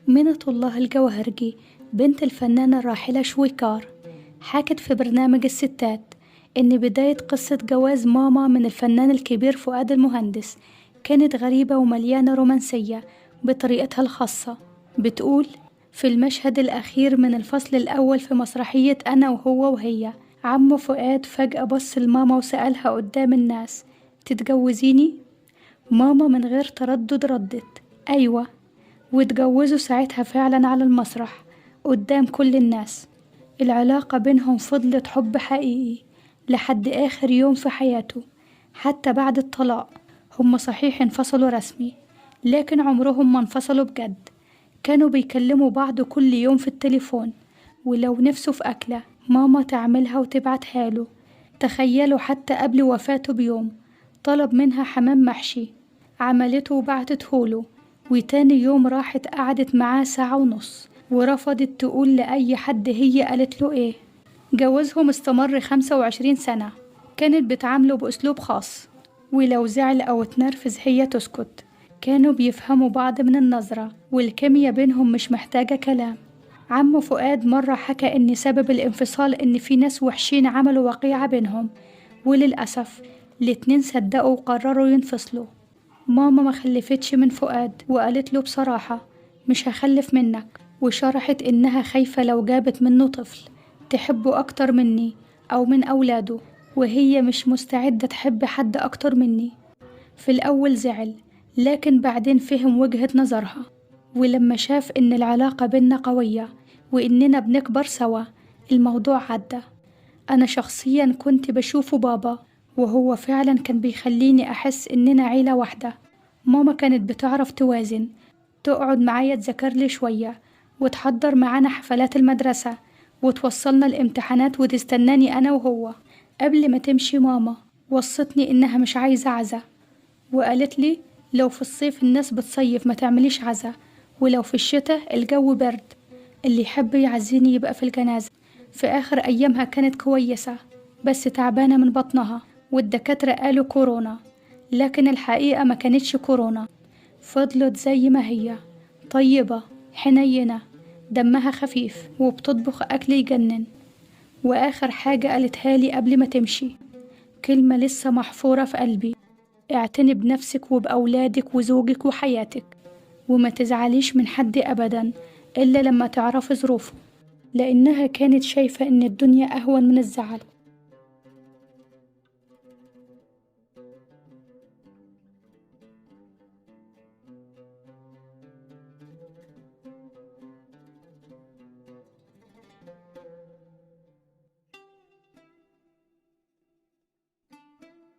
منة الله الجوهرجي بنت الفنانة الراحلة شويكار حكت في برنامج الستات إن بداية قصة جواز ماما من الفنان الكبير فؤاد المهندس كانت غريبة ومليانة رومانسية بطريقتها الخاصة. بتقول: في المشهد الأخير من الفصل الأول في مسرحية أنا وهو وهي، عمو فؤاد فجأة بص لماما وسألها قدام الناس: تتجوزيني؟ ماما من غير تردد ردت: أيوة. واتجوزوا ساعتها فعلا على المسرح قدام كل الناس. العلاقة بينهم فضلت حب حقيقي لحد آخر يوم في حياته، حتى بعد الطلاق. هم صحيح انفصلوا رسمي، لكن عمرهم ما انفصلوا بجد. كانوا بيكلموا بعض كل يوم في التليفون، ولو نفسه في أكلة ماما تعملها وتبعتها له. تخيلوا حتى قبل وفاته بيوم طلب منها حمام محشي، عملته وبعتته له، وتاني يوم راحت قعدت معاه ساعة ونص ورفضت تقول لأي حد هي قالت له ايه. جوازهم استمر 25 سنة. كانت بتعامله بأسلوب خاص، ولو زعل أو اتنرفز هي تسكت. كانوا بيفهموا بعض من النظرة، والكيميا بينهم مش محتاجة كلام. عمو فؤاد مرة حكى إن سبب الانفصال إن في ناس وحشين عملوا وقيعة بينهم، وللأسف الاتنين صدقوا وقرروا ينفصلوا. ماما ما خلفتش من فؤاد وقالت له بصراحة: مش هخلف منك، وشرحت إنها خايفة لو جابت منه طفل تحبه أكتر مني أو من أولاده، وهي مش مستعدة تحب حد أكتر مني. في الأول زعل، لكن بعدين فهم وجهة نظرها، ولما شاف إن العلاقة بينا قوية وإننا بنكبر سوا الموضوع عدى. أنا شخصيا كنت بشوفه بابا، وهو فعلا كان بيخليني أحس إننا عيلة واحدة. ماما كانت بتعرف توازن، تقعد معايا تذاكر لي شوية، وتحضر معانا حفلات المدرسة، وتوصلنا الامتحانات، وتستناني أنا وهو. قبل ما تمشي ماما وصتني إنها مش عايزة عزا، وقالت لي لو في الصيف الناس بتصيف ما تعمليش عزا، ولو في الشتاء الجو برد اللي يحب يعزيني يبقى في الجنازة. في آخر أيامها كانت كويسة، بس تعبانة من بطنها، والدكاترة قالوا كورونا، لكن الحقيقة ما كانتش كورونا. فضلت زي ما هي، طيبة حنينة، دمها خفيف، وبتطبخ أكل يجنن. وآخر حاجة قالتها لي قبل ما تمشي كلمة لسه محفورة في قلبي: اعتني بنفسك وبأولادك وزوجك وحياتك، وما تزعليش من حد أبدا إلا لما تعرفي ظروفه، لأنها كانت شايفة إن الدنيا أهون من الزعل.